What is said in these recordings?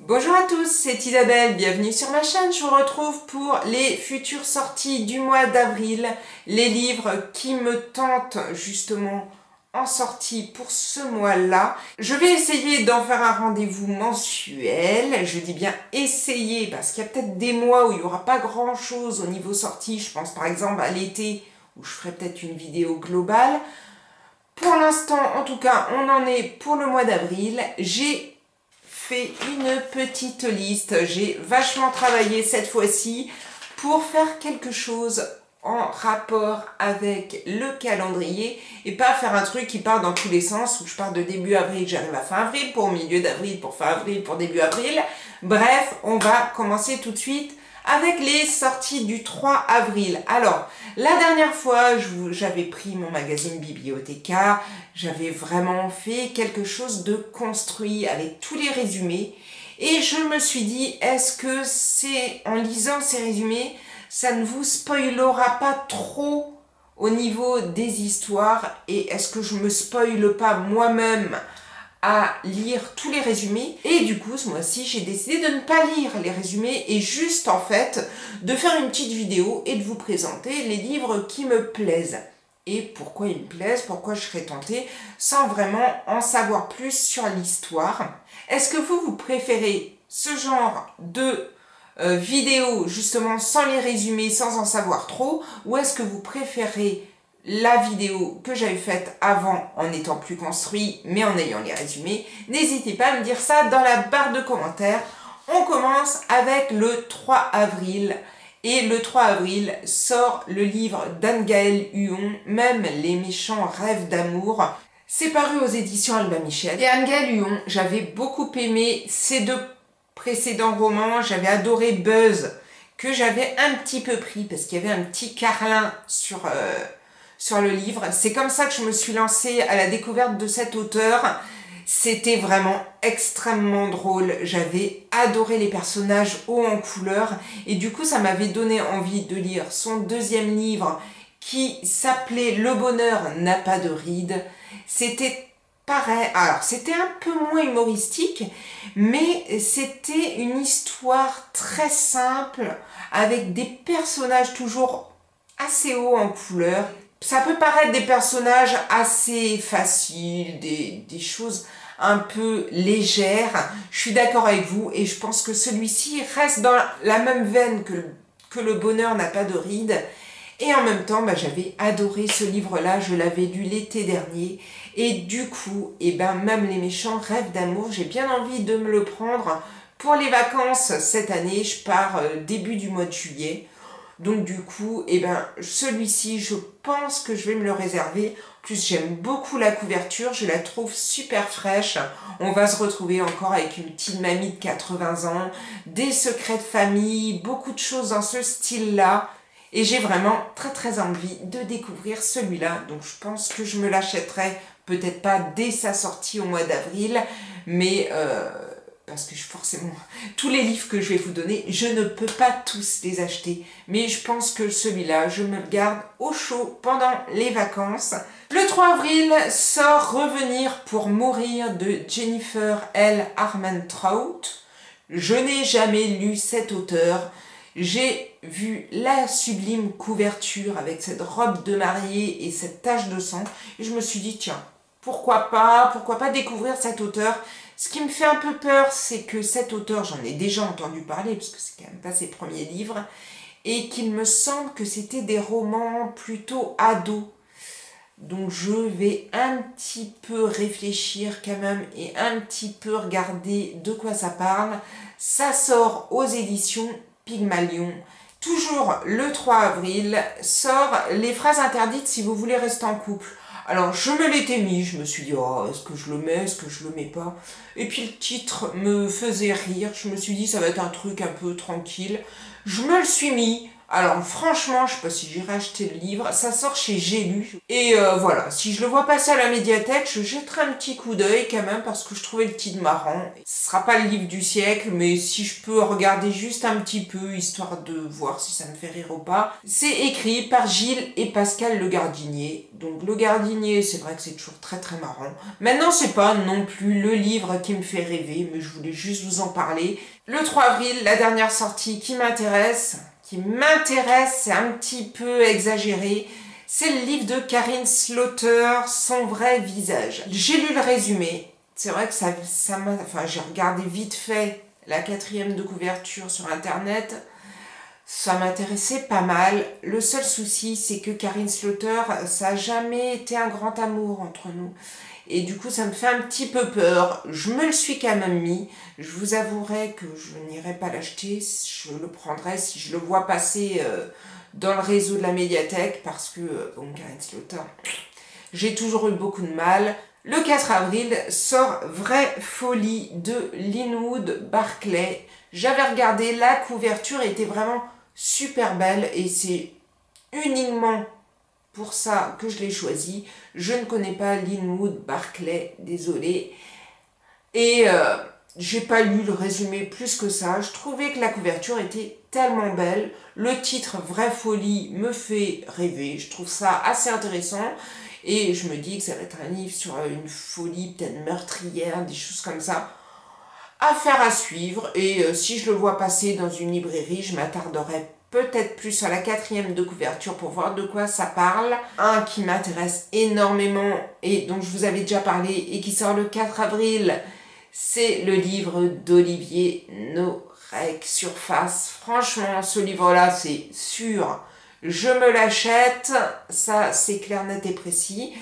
Bonjour à tous, c'est Isabelle, bienvenue sur ma chaîne. Je vous retrouve pour les futures sorties du mois d'avril, les livres qui me tentent justement en sortie pour ce mois-là. Je vais essayer d'en faire un rendez-vous mensuel. Je dis bien essayer parce qu'il y a peut-être des mois où il n'y aura pas grand-chose au niveau sortie. Je pense par exemple à l'été où je ferai peut-être une vidéo globale. Pour l'instant, en tout cas, on en est pour le mois d'avril. J'ai fait une petite liste. J'ai vachement travaillé cette fois-ci pour faire quelque chose en rapport avec le calendrier et pas faire un truc qui part dans tous les sens où je pars de début avril, j'arrive à fin avril, pour milieu d'avril, pour fin avril, pour début avril. Bref, on va commencer tout de suite avec les sorties du 3 avril. Alors, la dernière fois, j'avais pris mon magazine Bibliothéca, j'avais vraiment fait quelque chose de construit avec tous les résumés. Et je me suis dit, est-ce que c'est en lisant ces résumés, ça ne vous spoilera pas trop au niveau des histoires? Et est-ce que je me spoile pas moi-même à lire tous les résumés? Et du coup, ce mois-ci, j'ai décidé de ne pas lire les résumés et juste, en fait, de faire une petite vidéo et de vous présenter les livres qui me plaisent. Et pourquoi ils me plaisent, pourquoi je serais tentée, sans vraiment en savoir plus sur l'histoire. Est-ce que vous préférez ce genre de vidéo, justement, sans les résumés, sans en savoir trop, ou est-ce que vous préférez la vidéo que j'avais faite avant en étant plus construit mais en ayant les résumés? N'hésitez pas à me dire ça dans la barre de commentaires. On commence avec le 3 avril. Et le 3 avril sort le livre d'Anne-Gaëlle Huon, Même les méchants rêvent d'amour. C'est paru aux éditions Albin Michel. Et Anne-Gaëlle Huon, j'avais beaucoup aimé ses deux précédents romans. J'avais adoré Buzz, que j'avais un petit peu pris parce qu'il y avait un petit carlin sur le livre. C'est comme ça que je me suis lancée à la découverte de cet auteur. C'était vraiment extrêmement drôle. J'avais adoré les personnages hauts en couleur. Et du coup, ça m'avait donné envie de lire son deuxième livre qui s'appelait Le bonheur n'a pas de rides. C'était pareil. Alors, c'était un peu moins humoristique, mais c'était une histoire très simple avec des personnages toujours assez hauts en couleur. Ça peut paraître des personnages assez faciles, des choses un peu légères. Je suis d'accord avec vous et je pense que celui-ci reste dans la même veine que Le bonheur n'a pas de rides. Et en même temps, j'avais adoré ce livre-là, je l'avais lu l'été dernier. Et du coup, Même les méchants rêvent d'amour, j'ai bien envie de me le prendre pour les vacances cette année. Je pars début du mois de juillet. Donc du coup, celui-ci, je pense que je vais me le réserver. En plus, j'aime beaucoup la couverture, je la trouve super fraîche. On va se retrouver encore avec une petite mamie de 80 ans, des secrets de famille, beaucoup de choses dans ce style-là. Et j'ai vraiment très envie de découvrir celui-là. Donc je pense que je me l'achèterai, peut-être pas dès sa sortie au mois d'avril, mais parce que forcément, tous les livres que je vais vous donner, je ne peux pas tous les acheter. Mais je pense que celui-là, je me le garde au chaud pendant les vacances. Le 3 avril sort Revenir pour mourir de Jennifer L. Armentrout. Je n'ai jamais lu cet auteur. J'ai vu la sublime couverture avec cette robe de mariée et cette tache de sang. Et je me suis dit, tiens, pourquoi pas découvrir cet auteur. Ce qui me fait un peu peur, c'est que cet auteur, j'en ai déjà entendu parler, parce que c'est quand même pas ses premiers livres, et qu'il me semble que c'était des romans plutôt ados. Donc je vais un petit peu réfléchir quand même, et un petit peu regarder de quoi ça parle. Ça sort aux éditions Pygmalion. Toujours le 3 avril, sort Les phrases interdites si vous voulez rester en couple. Alors, je me l'étais mis, je me suis dit, oh, est-ce que je le mets, est-ce que je le mets pas? Et puis le titre me faisait rire, je me suis dit, ça va être un truc un peu tranquille. Je me le suis mis, Alors franchement, je sais pas si j'irai acheter le livre, ça sort chez J'ai lu. Et voilà, si je le vois passer à la médiathèque, je jetterai un petit coup d'œil quand même parce que je trouvais le titre marrant. Ce sera pas le livre du siècle, mais si je peux regarder juste un petit peu, histoire de voir si ça me fait rire ou pas. C'est écrit par Gilles et Pascal Le Gardinier. Donc Le Gardinier, c'est vrai que c'est toujours très très marrant. Maintenant, c'est pas non plus le livre qui me fait rêver, mais je voulais juste vous en parler. Le 3 avril, la dernière sortie qui m'intéresse, c'est un petit peu exagéré, c'est le livre de Karin Slaughter, Son vrai visage. J'ai lu le résumé, c'est vrai que ça m'a... Enfin, j'ai regardé vite fait la 4e de couverture sur internet, ça m'intéressait pas mal. Le seul souci, c'est que Karin Slaughter, ça n'a jamais été un grand amour entre nous. Et du coup, ça me fait un petit peu peur. Je me le suis quand même mis. Je vous avouerai que je n'irai pas l'acheter. Je le prendrai si je le vois passer dans le réseau de la médiathèque. Parce que, bon, Karin Slaughter, j'ai toujours eu beaucoup de mal. Le 4 avril sort Vraie folie de Linwood Barclay. J'avais regardé, la couverture était vraiment super belle. Et c'est uniquement pour ça que je l'ai choisi. Je ne connais pas Linwood Barclay, désolé. Et j'ai pas lu le résumé plus que ça. Je trouvais que la couverture était tellement belle. Le titre Vraie folie me fait rêver. Je trouve ça assez intéressant. Et je me dis que ça va être un livre sur une folie peut-être meurtrière, des choses comme ça. Affaire à suivre. Et si je le vois passer dans une librairie, je m'attarderai peut-être plus sur la 4e de couverture pour voir de quoi ça parle. Un qui m'intéresse énormément et dont je vous avais déjà parlé et qui sort le 4 avril, c'est le livre d'Olivier Norek, Surface. Franchement, ce livre-là, c'est sûr, je me l'achète, ça c'est clair, net et précis.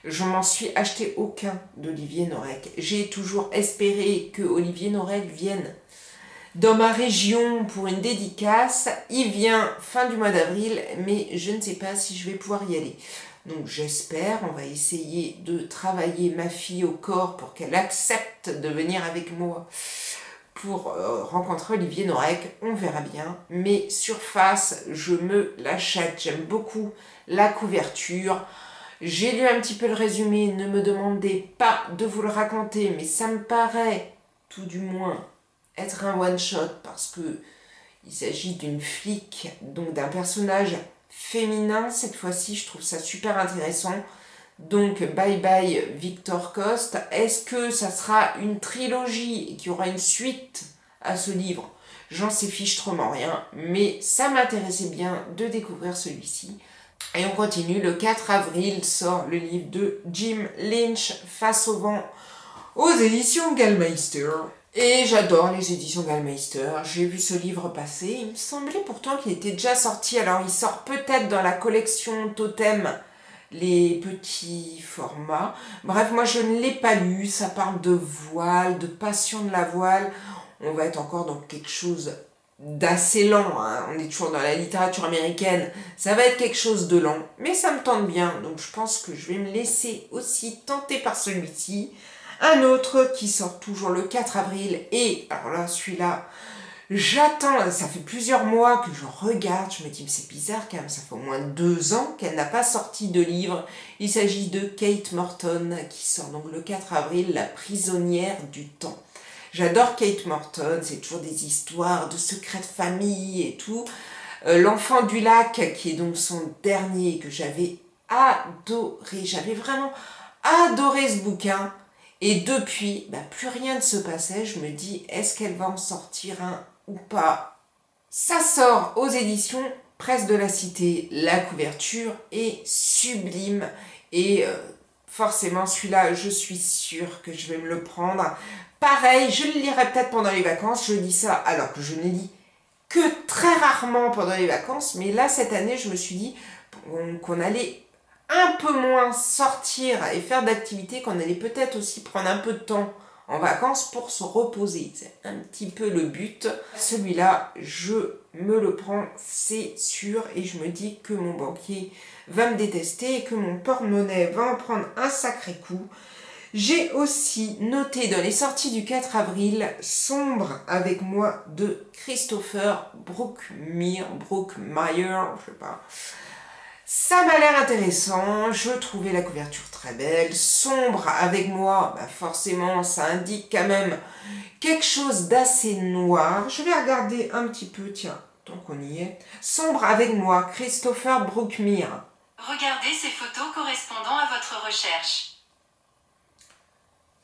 Je m'en suis acheté aucun d'Olivier Norek. J'ai toujours espéré que Olivier Norek vienne dans ma région pour une dédicace. Il vient fin du mois d'avril, mais je ne sais pas si je vais pouvoir y aller. Donc j'espère, on va essayer de travailler ma fille au corps pour qu'elle accepte de venir avec moi pour rencontrer Olivier Norek. On verra bien. Mais Surface, je me l'achète. J'aime beaucoup la couverture. J'ai lu un petit peu le résumé. Ne me demandez pas de vous le raconter, mais ça me paraît, tout du moins, être un one-shot parce que il s'agit d'une flic, donc d'un personnage féminin cette fois-ci. Je trouve ça super intéressant. Donc bye bye Victor Coste. Est-ce que ça sera une trilogie et qu'il y aura une suite à ce livre? J'en sais fichtrement rien, mais ça m'intéressait bien de découvrir celui-ci. Et on continue, le 4 avril sort le livre de Jim Lynch, Face au vent, aux éditions Gallmeister. Et j'adore les éditions Gallmeister, j'ai vu ce livre passer, il me semblait pourtant qu'il était déjà sorti, alors il sort peut-être dans la collection Totem, les petits formats. Bref, moi je ne l'ai pas lu, ça parle de voile, de passion de la voile, on va être encore dans quelque chose d'assez lent, hein. On est toujours dans la littérature américaine, ça va être quelque chose de lent, mais ça me tente bien, donc je pense que je vais me laisser aussi tenter par celui-ci. Un autre qui sort toujours le 4 avril, et alors là, celui-là, j'attends, ça fait plusieurs mois que je regarde, je me dis, mais c'est bizarre quand même, ça fait au moins 2 ans qu'elle n'a pas sorti de livre. Il s'agit de Kate Morton, qui sort donc le 4 avril, La prisonnière du temps. J'adore Kate Morton, c'est toujours des histoires de secrets de famille et tout. L'enfant du lac, qui est donc son dernier, que j'avais adoré, j'avais vraiment adoré ce bouquin. Et depuis, plus rien ne se passait. Je me dis, est-ce qu'elle va en sortir un ou pas? Ça sort aux éditions Presse de la Cité. La couverture est sublime. Et forcément, celui-là, je suis sûre que je vais me le prendre. Pareil, je le lirai peut-être pendant les vacances. Je dis ça alors que je ne lis que très rarement pendant les vacances. Mais là, cette année, je me suis dit qu'on allait un peu moins sortir et faire d'activités, qu'on allait peut-être aussi prendre un peu de temps en vacances pour se reposer. C'est un petit peu le but. Celui-là, je me le prends, c'est sûr, et je me dis que mon banquier va me détester et que mon porte-monnaie va en prendre un sacré coup. J'ai aussi noté dans les sorties du 4 avril Sombre avec moi de Christopher Brookmyre, je sais pas. Ça m'a l'air intéressant, je trouvais la couverture très belle. Sombre avec moi, bah forcément ça indique quand même quelque chose d'assez noir. Je vais regarder un petit peu, tiens, tant qu'on y est. Sombre avec moi, Christopher Brookmyre. Regardez ces photos correspondant à votre recherche.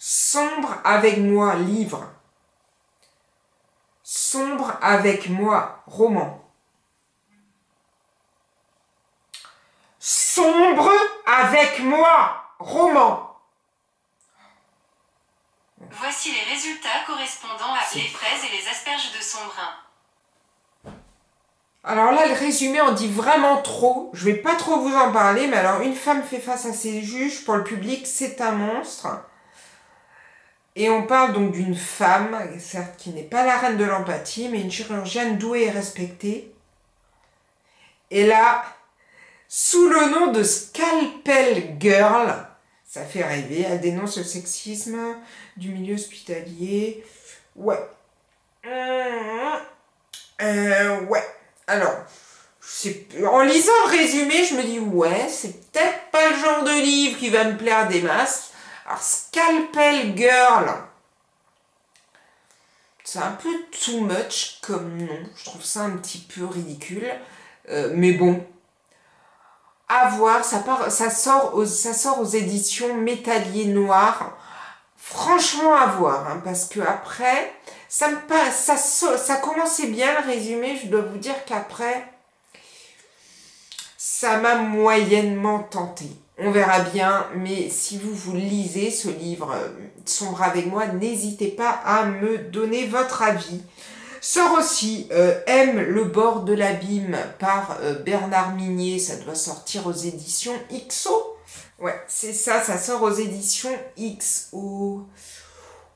Sombre avec moi, livre. Sombre avec moi, roman. Sombre avec moi, roman. Voici les résultats correspondant à les fraises et les asperges de son brin. Alors là, le résumé en dit vraiment trop. Je vais pas trop vous en parler, mais alors une femme fait face à ses juges. Pour le public, c'est un monstre. Et on parle donc d'une femme, certes qui n'est pas la reine de l'empathie, mais une chirurgienne douée et respectée. Et là, sous le nom de Scalpel Girl, ça fait rêver, elle dénonce le sexisme du milieu hospitalier. Ouais. Ouais. Alors, en lisant le résumé, je me dis, ouais, c'est peut-être pas le genre de livre qui va me plaire des masses. Alors, Scalpel Girl, c'est un peu too much comme nom. Je trouve ça un petit peu ridicule. Mais bon, à voir. Ça sort aux éditions Métallier Noir. Franchement, à voir. Hein, parce que après, ça commençait bien le résumé. Je dois vous dire qu'après, ça m'a moyennement tenté. On verra bien, mais si vous lisez ce livre Sombre avec moi, n'hésitez pas à me donner votre avis. Sort aussi Aime le bord de l'abîme par Bernard Minier, ça doit sortir aux éditions XO. Ouais, c'est ça, ça sort aux éditions XO.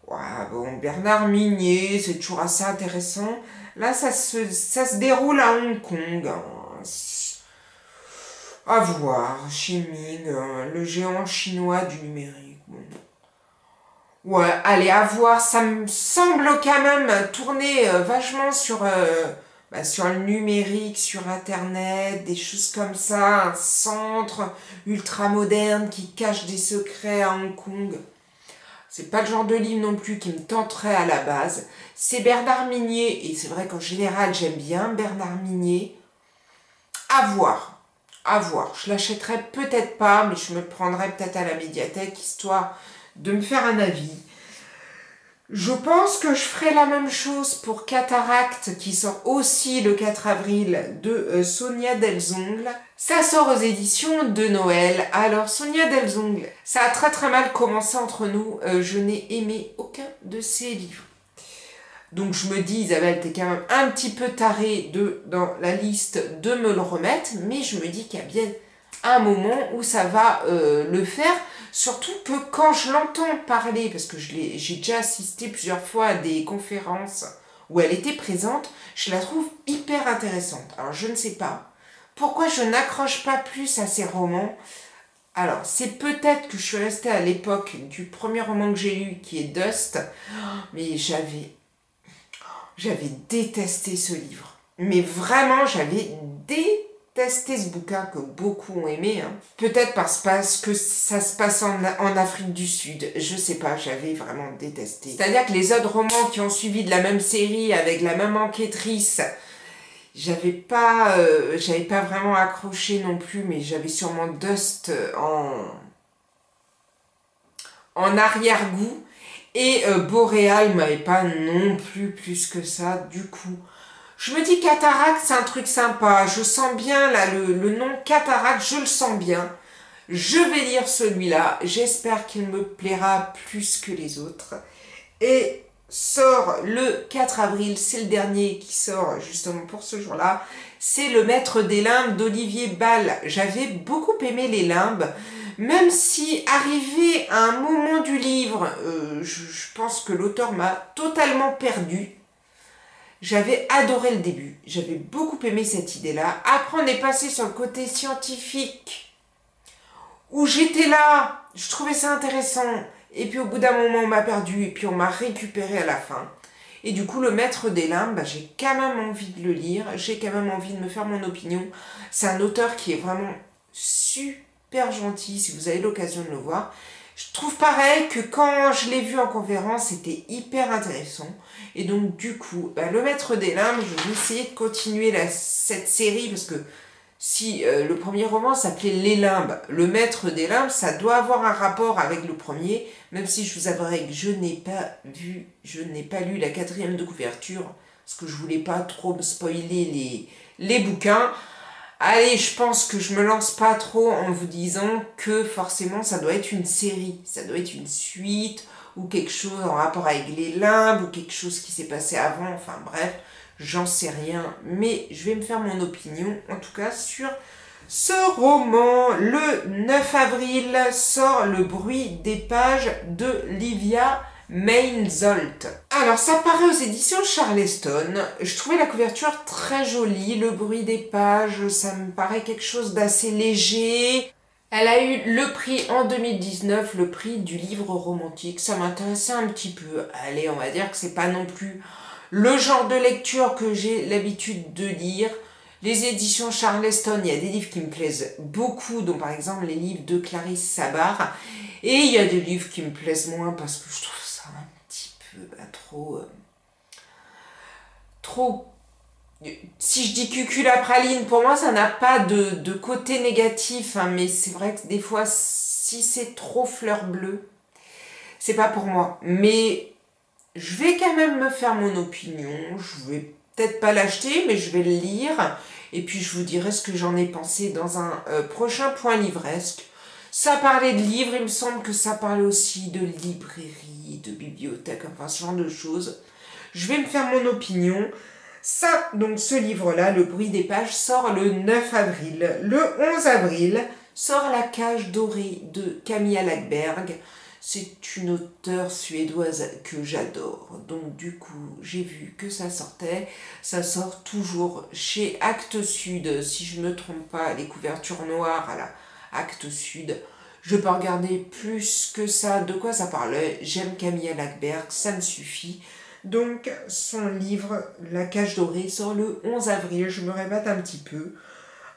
Ouais, bon, Bernard Minier, c'est toujours assez intéressant. Là, ça se déroule à Hong Kong. Hein. À voir, Ming, le géant chinois du numérique. Bon. Ouais, allez, à voir, ça me semble quand même tourner vachement sur le numérique, sur Internet, des choses comme ça, un centre ultra moderne qui cache des secrets à Hong Kong. C'est pas le genre de livre non plus qui me tenterait à la base. C'est Bernard Minier, et c'est vrai qu'en général j'aime bien Bernard Minier. À voir. À voir. Je l'achèterai peut-être pas, mais je me le prendrai peut-être à la médiathèque, histoire de me faire un avis. Je pense que je ferai la même chose pour Cataracte, qui sort aussi le 4 avril, de Sonia Delzongle. Ça sort aux éditions de Noël. Alors, Sonia Delzongle, ça a très très mal commencé entre nous. Je n'ai aimé aucun de ses livres. Donc je me dis, Isabelle, t'es quand même un petit peu tarée dans la liste de me le remettre, mais je me dis qu'il y a bien un moment où ça va le faire, surtout que quand je l'entends parler, parce que j'ai déjà assisté plusieurs fois à des conférences où elle était présente, je la trouve hyper intéressante. Alors je ne sais pas pourquoi je n'accroche pas plus à ces romans. Alors, c'est peut-être que je suis restée à l'époque du premier roman que j'ai lu, qui est Dust, mais j'avais détesté ce livre. Mais vraiment, j'avais détesté ce bouquin que beaucoup ont aimé. Hein. Peut-être parce que ça se passe en Afrique du Sud. Je sais pas, j'avais vraiment détesté. C'est-à-dire que les autres romans qui ont suivi de la même série, avec la même enquêtrice, j'avais pas vraiment accroché non plus, mais j'avais sûrement Dust en arrière-goût. Et Boréal m'avait pas non plus que ça, du coup. Je me dis Cataracte, c'est un truc sympa. Je sens bien, là, le nom Cataracte, je le sens bien. Je vais lire celui-là. J'espère qu'il me plaira plus que les autres. Et sort le 4 avril, c'est le dernier qui sort justement pour ce jour-là. C'est Le Maître des Limbes d'Olivier Bal. J'avais beaucoup aimé les limbes. Même si, arrivé à un moment du livre, je pense que l'auteur m'a totalement perdu. J'avais adoré le début. J'avais beaucoup aimé cette idée-là. Après, on est passé sur le côté scientifique, où j'étais là, je trouvais ça intéressant. Et puis au bout d'un moment, on m'a perdu et puis on m'a récupéré à la fin. Et du coup, Le Maître des Limbes, bah, j'ai quand même envie de le lire. J'ai quand même envie de me faire mon opinion. C'est un auteur qui est vraiment super gentil, si vous avez l'occasion de le voir. Je trouve pareil que quand je l'ai vu en conférence, c'était hyper intéressant. Et donc du coup, bah, Le Maître des Limbes, je vais essayer de continuer cette série parce que si le premier roman s'appelait Les Limbes, Le Maître des Limbes, ça doit avoir un rapport avec le premier, même si je vous avouerai que je n'ai pas lu la 4e de couverture, parce que je voulais pas trop me spoiler les bouquins. Allez, je pense que je me lance pas trop en vous disant que forcément ça doit être une série, ça doit être une suite, ou quelque chose en rapport avec les limbes, ou quelque chose qui s'est passé avant, enfin bref, j'en sais rien, mais je vais me faire mon opinion, en tout cas sur ce roman. Le 9 avril sort Le bruit des pages de Livia Meinzold. Alors ça paraît aux éditions Charleston. Je trouvais la couverture très jolie, le bruit des pages, ça me paraît quelque chose d'assez léger. Elle a eu le prix en 2019, le prix du livre romantique. Ça m'intéressait un petit peu. Allez, on va dire que c'est pas non plus le genre de lecture que j'ai l'habitude de lire. Les éditions Charleston, il y a des livres qui me plaisent beaucoup, dont par exemple les livres de Clarisse Sabar. Et il y a des livres qui me plaisent moins parce que je trouve ça un petit peu trop... Si je dis cuculapraline, pour moi ça n'a pas de côté négatif, hein, mais c'est vrai que des fois, si c'est trop fleur bleue, c'est pas pour moi. Mais je vais quand même me faire mon opinion, je vais peut-être pas l'acheter, mais je vais le lire, et puis je vous dirai ce que j'en ai pensé dans un prochain point livresque. Ça parlait de livres, il me semble que ça parlait aussi de librairie, de bibliothèque, enfin ce genre de choses. Je vais me faire mon opinion. Ça, donc ce livre-là, Le bruit des pages, sort le 9 avril. Le 11 avril sort La cage dorée de Camilla Läckberg. C'est une auteure suédoise que j'adore. Donc du coup, j'ai vu que ça sortait. Ça sort toujours chez Actes Sud. Si je ne me trompe pas, les couvertures noires à la Actes Sud. Je peux regarder plus que ça. De quoi ça parlait? J'aime Camilla Läckberg, ça me suffit. Donc, son livre, La cage dorée, sort le 11 avril. Je me répète un petit peu.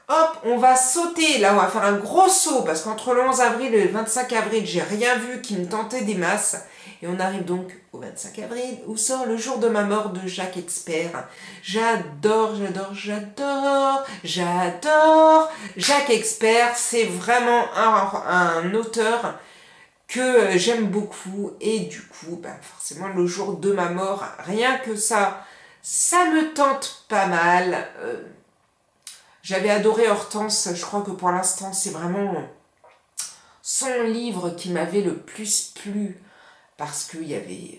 Hop, on va sauter. Là, on va faire un gros saut. Parce qu'entre le 11 avril et le 25 avril, j'ai rien vu qui me tentait des masses. Et on arrive donc au 25 avril, où sort Le jour de ma mort de Jacques Expert. J'adore Jacques Expert. C'est vraiment un auteur que j'aime beaucoup, et du coup, forcément, Le jour de ma mort, rien que ça me tente pas mal. J'avais adoré Hortense, je crois que pour l'instant, c'est vraiment son livre qui m'avait le plus plu, parce qu'il y avait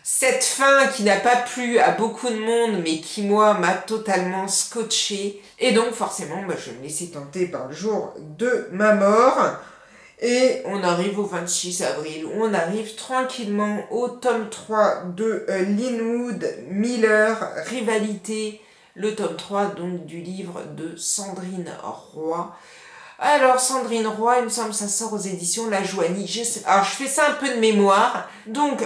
cette fin qui n'a pas plu à beaucoup de monde, mais qui, moi, m'a totalement scotché. Et donc, forcément, je me laissais tenter par Le jour de ma mort. Et on arrive au 26 avril, où on arrive tranquillement au tome 3 de Linwood Miller, Rivalité, le tome 3 donc du livre de Sandrine Roy. Alors Sandrine Roy, il me semble que ça sort aux éditions La Joanie. Alors je fais ça un peu de mémoire. Donc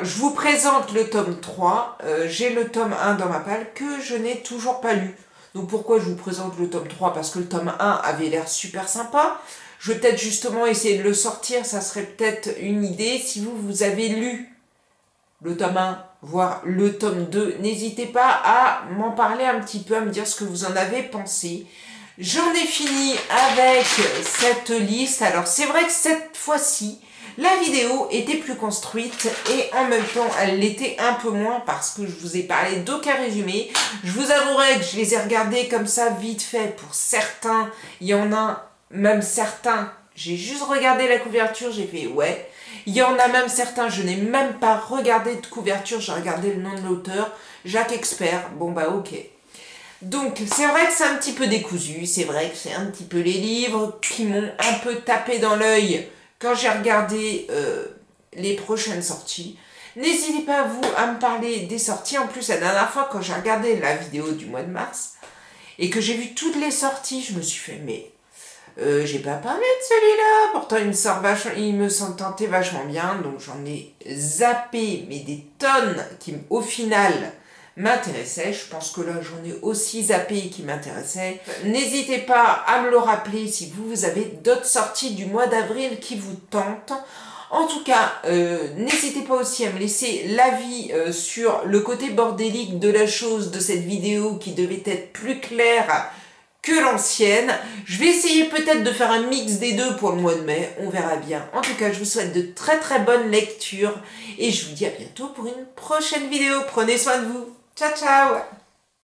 je vous présente le tome 3. J'ai le tome 1 dans ma palle que je n'ai toujours pas lu. Donc pourquoi je vous présente le tome 3? Parce que le tome 1 avait l'air super sympa. Je vais peut-être justement essayer de le sortir, ça serait peut-être une idée. Si vous avez lu le tome 1, voire le tome 2, n'hésitez pas à m'en parler un petit peu, à me dire ce que vous en avez pensé. J'en ai fini avec cette liste. Alors c'est vrai que cette fois-ci, la vidéo était plus construite et en même temps elle l'était un peu moins parce que je vous ai parlé d'aucun résumé. Je vous avouerai que je les ai regardés comme ça vite fait. Pour certains, il y en a même certains, j'ai juste regardé la couverture, j'ai fait ouais. Il y en a même certains, je n'ai même pas regardé de couverture, j'ai regardé le nom de l'auteur, Jacques Expert. Bon ok. Donc c'est vrai que c'est un petit peu décousu, c'est vrai que c'est un petit peu les livres qui m'ont un peu tapé dans l'œil quand j'ai regardé les prochaines sorties. N'hésitez pas vous à me parler des sorties. En plus la dernière fois quand j'ai regardé la vidéo du mois de mars et que j'ai vu toutes les sorties, je me suis fait mais J'ai pas parlé de celui-là, pourtant il me sent tenté vachement bien, donc j'en ai zappé, mais des tonnes qui au final m'intéressaient. Je pense que là j'en ai aussi zappé qui m'intéressaient. N'hésitez pas à me le rappeler si vous avez d'autres sorties du mois d'avril qui vous tentent. En tout cas, n'hésitez pas aussi à me laisser l'avis sur le côté bordélique de la chose de cette vidéo qui devait être plus claire que l'ancienne. Je vais essayer peut-être de faire un mix des deux pour le mois de mai, on verra bien. En tout cas, je vous souhaite de très très bonnes lectures et je vous dis à bientôt pour une prochaine vidéo. Prenez soin de vous. Ciao ciao.